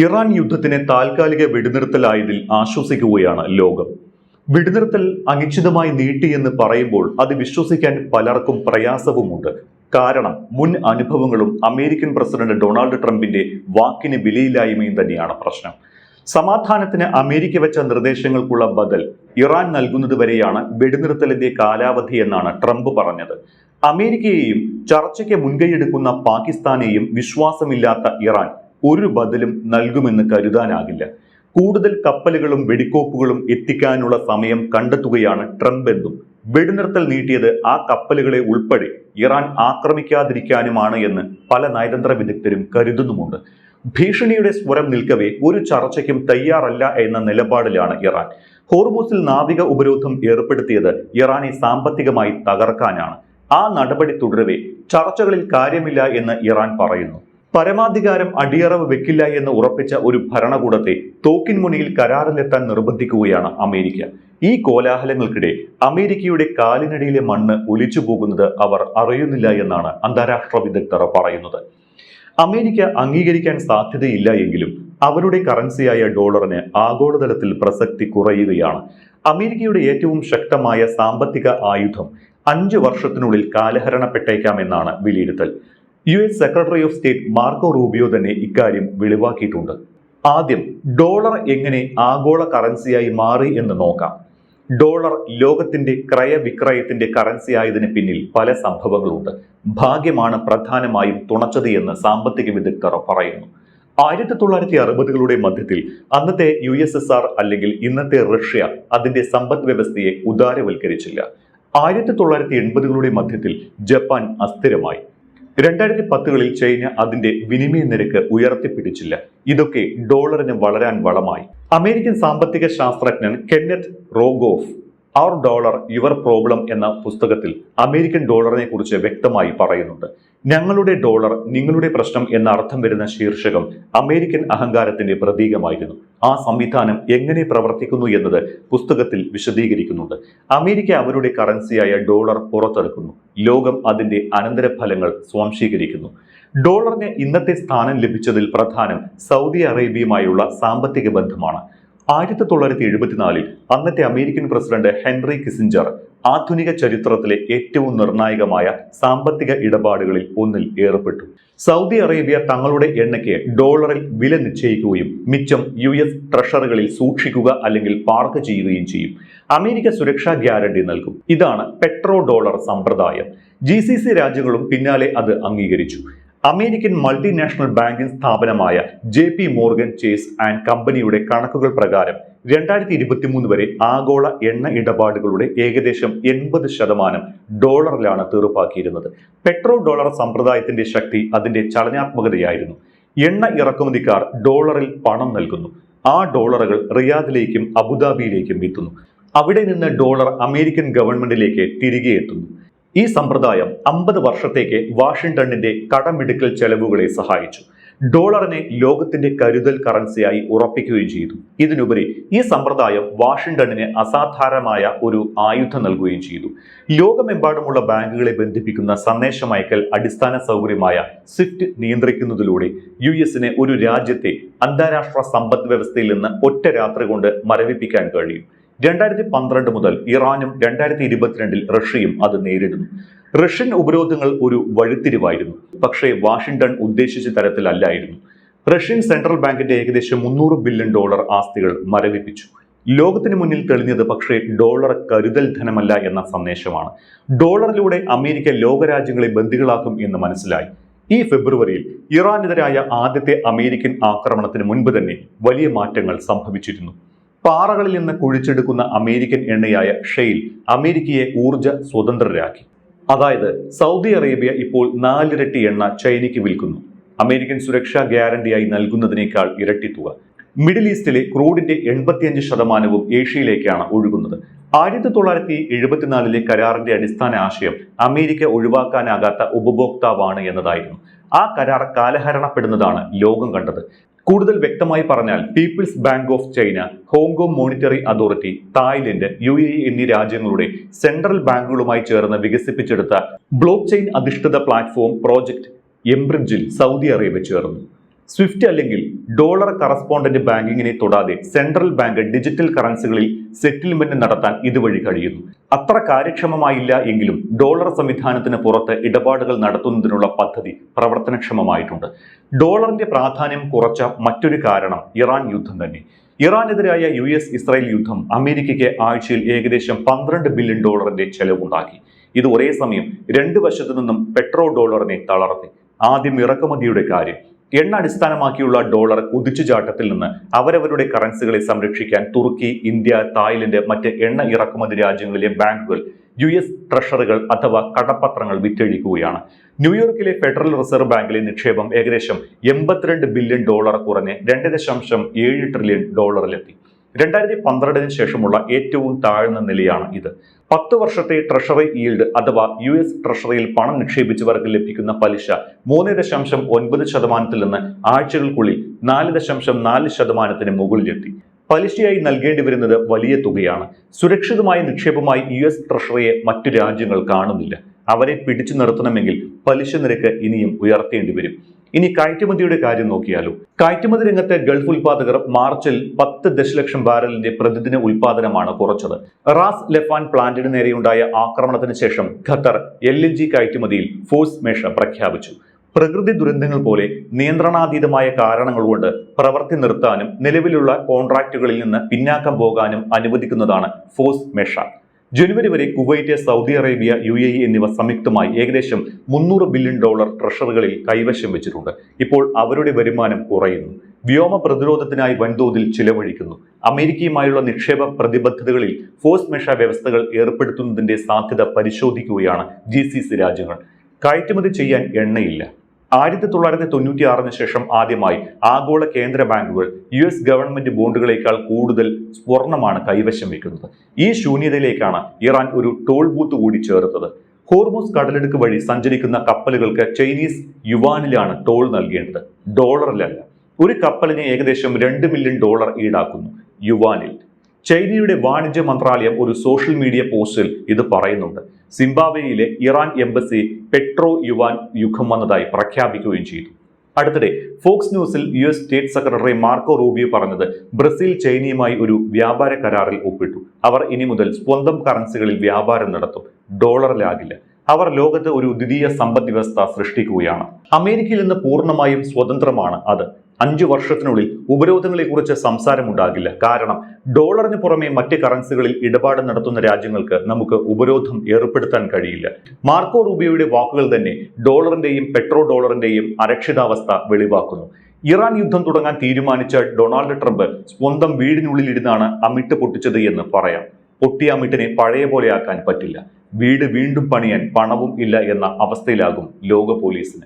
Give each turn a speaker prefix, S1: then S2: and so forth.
S1: Iran യുദ്ധത്തിന് താൽക്കാലിക വെടിനിർത്തലായതിൽ ആശ്വസിക്കുകയാണ് ലോകം. വെടിനിർത്തൽ അനിശ്ചിതമായി നീട്ടിയെന്ന് പറയുമ്പോൾ അത് വിശ്വസിക്കാൻ പലർക്കും പ്രയാസവുമുണ്ട്. കാരണം മുൻ അനുഭവങ്ങളും അമേരിക്കൻ പ്രസിഡന്റ് ഡൊണാൾഡ് ട്രംപിന്റെ വാക്കിന് വിലയില്ലായ്മയും തന്നെയാണ് പ്രശ്നം. സമാധാനത്തിന് അമേരിക്ക വെച്ച നിർദ്ദേശങ്ങൾക്കുള്ള ബദൽ ഇറാൻ നൽകുന്നതുവരെയാണ് വെടിനിർത്തലിന്റെ കാലാവധി എന്നാണ് ട്രംപ് പറഞ്ഞത്. അമേരിക്കയെയും ചർച്ചയ്ക്ക് മുൻകൈയെടുക്കുന്ന പാകിസ്ഥാനെയും വിശ്വാസമില്ലാത്ത ഇറാൻ ഒരു ബദലും നൽകുമെന്ന് കരുതാനാകില്ല. കൂടുതൽ കപ്പലുകളും വെടിക്കോപ്പുകളും എത്തിക്കാനുള്ള സമയം കണ്ടെത്തുകയാണ് ട്രംപ് എന്നും വെടിനിർത്തൽ നീട്ടിയത് ആ കപ്പലുകളെ ഉൾപ്പെടെ ഇറാൻ ആക്രമിക്കാതിരിക്കാനുമാണ് എന്ന് പല നയതന്ത്ര വിദഗ്ധരും കരുതുന്നുമുണ്ട്. ഭീഷണിയുടെ സ്വരം നിൽക്കവേ ഒരു ചർച്ചയ്ക്കും തയ്യാറല്ല എന്ന നിലപാടിലാണ് ഇറാൻ. ഹോർമൂസിൽ നാവിക ഉപരോധം ഏർപ്പെടുത്തിയത് ഇറാനെ സാമ്പത്തികമായി തകർക്കാനാണ്. ആ നടപടി തുടരവേ ചർച്ചകളിൽ കാര്യമില്ല എന്ന് ഇറാൻ പറയുന്നു. പരമാധികാരം അടിയറവ് വെക്കില്ല എന്ന് ഉറപ്പിച്ച ഒരു ഭരണകൂടത്തെ തോക്കിൻ മുനയിൽ കരാറിലെത്താൻ നിർബന്ധിക്കുകയാണ് അമേരിക്ക. ഈ കോലാഹലങ്ങൾക്കിടെ അമേരിക്കയുടെ കാലിനടിയിലെ മണ്ണ് ഒലിച്ചു പോകുന്നത് അവർ അറിയുന്നില്ല എന്നാണ് അന്താരാഷ്ട്ര വിദഗ്ധർ പറയുന്നത്. അമേരിക്ക അംഗീകരിക്കാൻ സാധ്യതയില്ല എങ്കിലും അവരുടെ കറൻസിയായ ഡോളറിന് ആഗോളതലത്തിൽ പ്രസക്തി കുറയുകയാണ്. അമേരിക്കയുടെ ഏറ്റവും ശക്തമായ സാമ്പത്തിക ആയുധം 5 വർഷത്തിനുള്ളിൽ കാലഹരണപ്പെട്ടേക്കാമെന്നാണ് വിലയിരുത്തൽ. US secretary of state Marco Rubio തന്നെ ഇക്കാര്യം വെളിവാക്കിയിട്ടുണ്ട്. ആദ്യം ഡോളർ എങ്ങനെ ആഗോള കറൻസിയായി മാറി എന്ന് നോക്കാം. ഡോളർ ലോകത്തിന്റെ ക്രയവിക്രയത്തിന്റെ കറൻസി ആയതിന് പിന്നിൽ പല സംഭവങ്ങളുണ്ട്. ഭാഗ്യമാണ് പ്രധാനമായും തുണച്ചത് എന്ന് സാമ്പത്തിക വിദഗ്ധർ പറയുന്നു. 1960കളുടെ മധ്യത്തിൽ അന്നത്തെ USSR അല്ലെങ്കിൽ ഇന്നത്തെ റഷ്യ അതിന്റെ സമ്പദ് വ്യവസ്ഥയെ ഉദാരവൽക്കരിച്ചില്ല. 1980കളുടെ മധ്യത്തിൽ ജപ്പാൻ അസ്ഥിരമായി. 2010കളിൽ ചൈന അതിന്റെ വിനിമയ നിരക്ക് ഉയർത്തിപ്പിടിച്ചില്ല. ഇതൊക്കെ ഡോളറിന് വളരാൻ വളമായി. അമേരിക്കൻ സാമ്പത്തിക ശാസ്ത്രജ്ഞൻ കെന്നത്ത് റോഗോഫ് അവർ ഡോളർ യുവർ പ്രോബ്ലം എന്ന പുസ്തകത്തിൽ അമേരിക്കൻ ഡോളറിനെ കുറിച്ച് വ്യക്തമായി പറയുന്നുണ്ട്. ഞങ്ങളുടെ ഡോളർ നിങ്ങളുടെ പ്രശ്നം എന്ന അർത്ഥം വരുന്ന ശീർഷകം അമേരിക്കൻ അഹങ്കാരത്തിന്റെ പ്രതീകമായിരുന്നു. ആ സംവിധാനം എങ്ങനെ പ്രവർത്തിക്കുന്നു എന്നത് പുസ്തകത്തിൽ വിശദീകരിക്കുന്നുണ്ട്. അമേരിക്ക അവരുടെ കറൻസിയായ ഡോളർ പുറത്തെടുക്കുന്നു. ലോകം അതിന്റെ അനന്തരഫലങ്ങൾ സ്വാംശീകരിക്കുന്നു. ഡോളറിന് ഇന്നത്തെ സ്ഥാനം ലഭിച്ചതിൽ പ്രധാനം സൗദി അറേബ്യയുമായുള്ള സാമ്പത്തിക ബന്ധമാണ്. 1974 അന്നത്തെ അമേരിക്കൻ പ്രസിഡന്റ് ഹെൻറി കിസിഞ്ചർ ആധുനിക ചരിത്രത്തിലെ ഏറ്റവും നിർണായകമായ സാമ്പത്തിക ഇടപാടുകളിൽ ഒന്നിൽ ഏർപ്പെട്ടു. സൗദി അറേബ്യ തങ്ങളുടെ എണ്ണയ്ക്ക് ഡോളറിൽ വില നിശ്ചയിക്കുകയും മിച്ചം US ട്രഷറികളിൽ സൂക്ഷിക്കുക അല്ലെങ്കിൽ പാർക്ക് ചെയ്യുകയും ചെയ്യും. അമേരിക്ക സുരക്ഷാ ഗ്യാരണ്ടി നൽകും. ഇതാണ് പെട്രോ ഡോളർ സമ്പ്രദായം. GCC രാജ്യങ്ങളും പിന്നാലെ അത് അംഗീകരിച്ചു. അമേരിക്കൻ മൾട്ടിനാഷണൽ ബാങ്കിംഗ് സ്ഥാപനമായ JP മോർഗൻ ചേസ് ആൻഡ് കമ്പനിയുടെ കണക്കുകൾ പ്രകാരം 2023 വരെ ആഗോള എണ്ണ ഇടപാടുകളുടെ ഏകദേശം 80% ഡോളറിലാണ് തീർപ്പാക്കിയിരുന്നത്. പെട്രോ ഡോളർ സമ്പ്രദായത്തിന്റെ ശക്തി അതിന്റെ ചലനാത്മകതയായിരുന്നു. എണ്ണ ഇറക്കുമതിക്കാർ ഡോളറിൽ പണം നൽകുന്നു. ആ ഡോളറുകൾ റിയാദിലേക്കും അബുദാബിയിലേക്കും എത്തുന്നു. അവിടെ നിന്ന് ഡോളർ അമേരിക്കൻ ഗവൺമെന്റിലേക്ക് തിരികെ എത്തുന്നു. ഈ സമ്പ്രദായം 50 വർഷത്തേക്ക് വാഷിംഗ്ടണിന്റെ കടമെടുക്കൽ ചെലവുകളെ സഹായിച്ചു. ഡോളറിനെ ലോകത്തിന്റെ കരുതൽ കറൻസിയായി ഉറപ്പിക്കുകയും ചെയ്തു. ഇതിനുപരി ഈ സമ്പ്രദായം വാഷിംഗ്ടണിന് അസാധാരണമായ ഒരു ആയുധം നൽകുകയും ചെയ്തു. ലോകമെമ്പാടുമുള്ള ബാങ്കുകളെ ബന്ധിപ്പിക്കുന്ന സന്ദേശമയക്കൽ അടിസ്ഥാന സൗകര്യമായ സ്വിഫ്റ്റ് നിയന്ത്രിക്കുന്നതിലൂടെ US-ന് ഒരു രാജ്യത്തെ അന്താരാഷ്ട്ര സമ്പദ് വ്യവസ്ഥയിൽ നിന്ന് ഒറ്റ രാത്രി കൊണ്ട് മരവിപ്പിക്കാൻ കഴിയും. 2012 മുതൽ ഇറാനും 2022 റഷ്യയും അത് നേരിടുന്നു. റഷ്യൻ ഉപരോധങ്ങൾ ഒരു വഴിത്തിരിവായിരുന്നു. പക്ഷേ വാഷിംഗ്ടൺ ഉദ്ദേശിച്ച തരത്തിലല്ലായിരുന്നു. റഷ്യൻ സെൻട്രൽ ബാങ്കിന്റെ ഏകദേശം $300 ബില്യൺ ആസ്തികൾ മരവിപ്പിച്ചു. ലോകത്തിന് മുന്നിൽ തെളിഞ്ഞത് പക്ഷേ ഡോളർ കരുതൽ ധനമല്ല എന്ന സന്ദേശമാണ്. ഡോളറിലൂടെ അമേരിക്ക ലോകരാജ്യങ്ങളെ ബന്ദികളാക്കും എന്ന് മനസ്സിലായി. ഈ ഫെബ്രുവരിയിൽ ഇറാനെതിരായ ആദ്യത്തെ അമേരിക്കൻ ആക്രമണത്തിന് മുൻപ് തന്നെ വലിയ മാറ്റങ്ങൾ സംഭവിച്ചിരുന്നു. പാറകളിൽ നിന്ന് കുഴിച്ചെടുക്കുന്ന അമേരിക്കൻ എണ്ണയായ ഷെയിൽ അമേരിക്കയെ ഊർജ സ്വതന്ത്രരാക്കി. അതായത് സൗദി അറേബ്യ ഇപ്പോൾ 4 ഇരട്ടി എണ്ണ ചൈനയ്ക്ക് വിൽക്കുന്നു. അമേരിക്കൻ സുരക്ഷാ ഗ്യാരണ്ടിയായി നൽകുന്നതിനേക്കാൾ ഇരട്ടി തുക. മിഡിൽ ഈസ്റ്റിലെ ക്രൂഡിന്റെ 85% ഏഷ്യയിലേക്കാണ് ഒഴുകുന്നത്. 1974 കരാറിന്റെ അടിസ്ഥാന ആശയം അമേരിക്ക ഒഴിവാക്കാനാകാത്ത ഉപഭോക്താവാണ് എന്നതായിരുന്നു. ആ കരാർ കാലഹരണപ്പെടുന്നതാണ് ലോകം കണ്ടത്. കൂടുതൽ വ്യക്തമായി പറഞ്ഞാൽ people's bank of China, Hong Kong monetary authority, Thailand, UAE എന്നീ രാജ്യങ്ങളുടെ സെൻട്രൽ ബാങ്കുകളുമായി ചേർന്ന് വികസിപ്പിച്ചെടുത്ത ബ്ലോക്ക് ചെയിൻ അധിഷ്ഠിത പ്ലാറ്റ്ഫോം പ്രോജക്ട് എംബ്രിഡ്ജിൽ സൗദി അറേബ്യ ചേർന്നു. സ്വിഫ്റ്റ് അല്ലെങ്കിൽ ഡോളർ കറസ്പോണ്ടന്റ് ബാങ്കിങ്ങിനെ തൊടാതെ സെൻട്രൽ ബാങ്ക് ഡിജിറ്റൽ കറൻസികളിൽ സെറ്റിൽമെന്റ് നടത്താൻ ഇതുവഴി കഴിയുന്നു. അത്ര കാര്യക്ഷമമായില്ല എങ്കിലും ഡോളർ സംവിധാനത്തിന് പുറത്ത് ഇടപാടുകൾ നടത്തുന്നതിനുള്ള പദ്ധതി പ്രവർത്തനക്ഷമമായിട്ടുണ്ട്. ഡോളറിന്റെ പ്രാധാന്യം കുറച്ച മറ്റൊരു കാരണം ഇറാൻ യുദ്ധം തന്നെ. ഇറാനെതിരായ US-ഇസ്രായേൽ യുദ്ധം അമേരിക്കയ്ക്ക് ആഴ്ചയിൽ ഏകദേശം $12 ബില്യൺ ചെലവുണ്ടാക്കി. ഇത് ഒരേ സമയം രണ്ട് വശത്തു നിന്നും പെട്രോ ഡോളറിനെ തളർത്തി. ആദ്യം ഇറക്കുമതിയുടെ കാര്യം. എണ്ണ അടിസ്ഥാനമാക്കിയുള്ള ഡോളർ കുതിച്ചുചാട്ടത്തിൽ നിന്ന് അവരവരുടെ കറൻസികളെ സംരക്ഷിക്കാൻ തുർക്കി, ഇന്ത്യ, തായ്ലൻഡ്, മറ്റ് എണ്ണ ഇറക്കുമതി രാജ്യങ്ങളിലെ ബാങ്കുകൾ US ട്രഷറികൾ അഥവാ കടപ്പത്രങ്ങൾ വിറ്റഴിക്കുകയാണ്. ന്യൂയോർക്കിലെ ഫെഡറൽ റിസർവ് ബാങ്കിലെ നിക്ഷേപം ഏകദേശം $82 ബില്യൺ കുറഞ്ഞ് $2.7 ട്രില്യൺ 2012 ശേഷമുള്ള ഏറ്റവും താഴ്ന്ന നിലയാണ് ഇത്. 10 വർഷത്തെ ട്രഷറി ഈൽഡ് അഥവാ US ട്രഷറിയിൽ പണം നിക്ഷേപിച്ചവർക്ക് ലഭിക്കുന്ന പലിശ 3.9% നിന്ന് ആഴ്ചകൾക്കുള്ളിൽ 4.4% മുകളിലെത്തി. പലിശയായി നൽകേണ്ടി വരുന്നത് വലിയ തുകയാണ്. സുരക്ഷിതമായ നിക്ഷേപമായി US ട്രഷറിയെ മറ്റു രാജ്യങ്ങൾ കാണുന്നില്ല. അവരെ പിടിച്ചു നിർത്തണമെങ്കിൽ പലിശ നിരക്ക് ഇനിയും ഉയർത്തേണ്ടി വരും. ഇനി കയറ്റുമതിയുടെ കാര്യം നോക്കിയാലോ. കയറ്റുമതി രംഗത്തെ ഗൾഫ് ഉൽപാദകർ മാർച്ചിൽ 10 ദശലക്ഷം ബാരലിന്റെ പ്രതിദിന ഉൽപാദനമാണ് കുറച്ചത്. റാസ് ലഫാൻ പ്ലാന്റിന് നേരെയുണ്ടായ ആക്രമണത്തിന് ശേഷം ഖത്തർ LNG കയറ്റുമതിയിൽ ഫോഴ്സ് മേഷ പ്രഖ്യാപിച്ചു. പ്രകൃതി ദുരന്തങ്ങൾ പോലെ നിയന്ത്രണാതീതമായ കാരണങ്ങൾ കൊണ്ട് പ്രവൃത്തി നിർത്താനും നിലവിലുള്ള കോൺട്രാക്റ്റുകളിൽ നിന്ന് പിന്നാക്കം പോകാനും അനുവദിക്കുന്നതാണ് ഫോഴ്സ് മേഷ. ജനുവരി വരെ കുവൈറ്റ്, സൗദി അറേബ്യ, UAE എന്നിവ സംയുക്തമായി ഏകദേശം $300 ബില്യൺ ട്രഷറികളിൽ കൈവശം വെച്ചിട്ടുണ്ട്. ഇപ്പോൾ അവരുടെ വരുമാനം കുറയുന്നു. വ്യോമ പ്രതിരോധത്തിനായി വൻതോതിൽ ചിലവഴിക്കുന്നു. അമേരിക്കയുമായുള്ള നിക്ഷേപ പ്രതിബദ്ധതകളിൽ ഫോഴ്സ് മേഷ വ്യവസ്ഥകൾ ഏർപ്പെടുത്തുന്നതിന്റെ സാധ്യത പരിശോധിക്കുകയാണ് GCC രാജ്യങ്ങൾ. കയറ്റുമതി ചെയ്യാൻ എണ്ണയില്ല. 1996 ശേഷം ആദ്യമായി ആഗോള കേന്ദ്ര ബാങ്കുകൾ US ഗവൺമെന്റ് ബോണ്ടുകളേക്കാൾ കൂടുതൽ സ്വർണമാണ് കൈവശം വെക്കുന്നത്. ഈ ശൂന്യതയിലേക്കാണ് ഇറാൻ ഒരു ടോൾ ബൂത്ത് കൂടി ചേർത്തത്. ഹോർമുസ് കടലിടുക്ക് വഴി സഞ്ചരിക്കുന്ന കപ്പലുകൾക്ക് ചൈനീസ് യുവാനിലാണ് ടോൾ നൽകേണ്ടത്, ഡോളറിലല്ല. ഒരു കപ്പലിന് ഏകദേശം $2 മില്യൺ ഈടാക്കുന്നു യുവാനിൽ. ചൈനയുടെ വാണിജ്യ മന്ത്രാലയം ഒരു സോഷ്യൽ മീഡിയ പോസ്റ്റിൽ ഇത് പറയുന്നുണ്ട്. സിംബാബ്വേയിലെ ഇറാൻ എംബസി പെട്രോ യുവാൻ യുഗം വന്നതായി പ്രഖ്യാപിക്കുകയും ചെയ്തു. അടുത്തിടെ ഫോക്സ് ന്യൂസിൽ US state secretary Marco Rubio പറഞ്ഞത് ബ്രസീൽ ചൈനയുമായി ഒരു വ്യാപാര കരാറിൽ ഒപ്പിട്ടു. അവർ ഇനി മുതൽ സ്വന്തം കറൻസികളിൽ വ്യാപാരം നടത്തും, ഡോളറിലാകില്ല. അവർ ലോകത്ത് ഒരു ദ്വിതീയ സമ്പദ് വ്യവസ്ഥ സൃഷ്ടിക്കുകയാണ്. അമേരിക്കയിൽ നിന്ന് പൂർണ്ണമായും സ്വതന്ത്രമാണ് അത്. 5 വർഷത്തിനുള്ളിൽ ഉപരോധങ്ങളെക്കുറിച്ച് സംസാരമുണ്ടാകില്ല. കാരണം ഡോളറിന് പുറമെ മറ്റ് കറൻസികളിൽ ഇടപാട് നടത്തുന്ന രാജ്യങ്ങൾക്ക് നമുക്ക് ഉപരോധം ഏർപ്പെടുത്താൻ കഴിയില്ല. മാർക്കോ റൂബിയോയുടെ വാക്കുകൾ തന്നെ ഡോളറിന്റെയും പെട്രോ ഡോളറിന്റെയും അരക്ഷിതാവസ്ഥ വെളിവാക്കുന്നു. ഇറാൻ യുദ്ധം തുടങ്ങാൻ തീരുമാനിച്ച ഡൊണാൾഡ് ട്രംപ് സ്വന്തം വീടിനുള്ളിലിരുന്നാണ് അമിട്ട് പൊട്ടിച്ചത് എന്ന് പറയാം. പൊട്ടിയ അമിട്ടിനെ പഴയ പോലെയാക്കാൻ പറ്റില്ല. വീട് വീണ്ടും പണിയാൻ പണവും ഇല്ല എന്ന അവസ്ഥയിലാകും ലോക പോലീസിന്.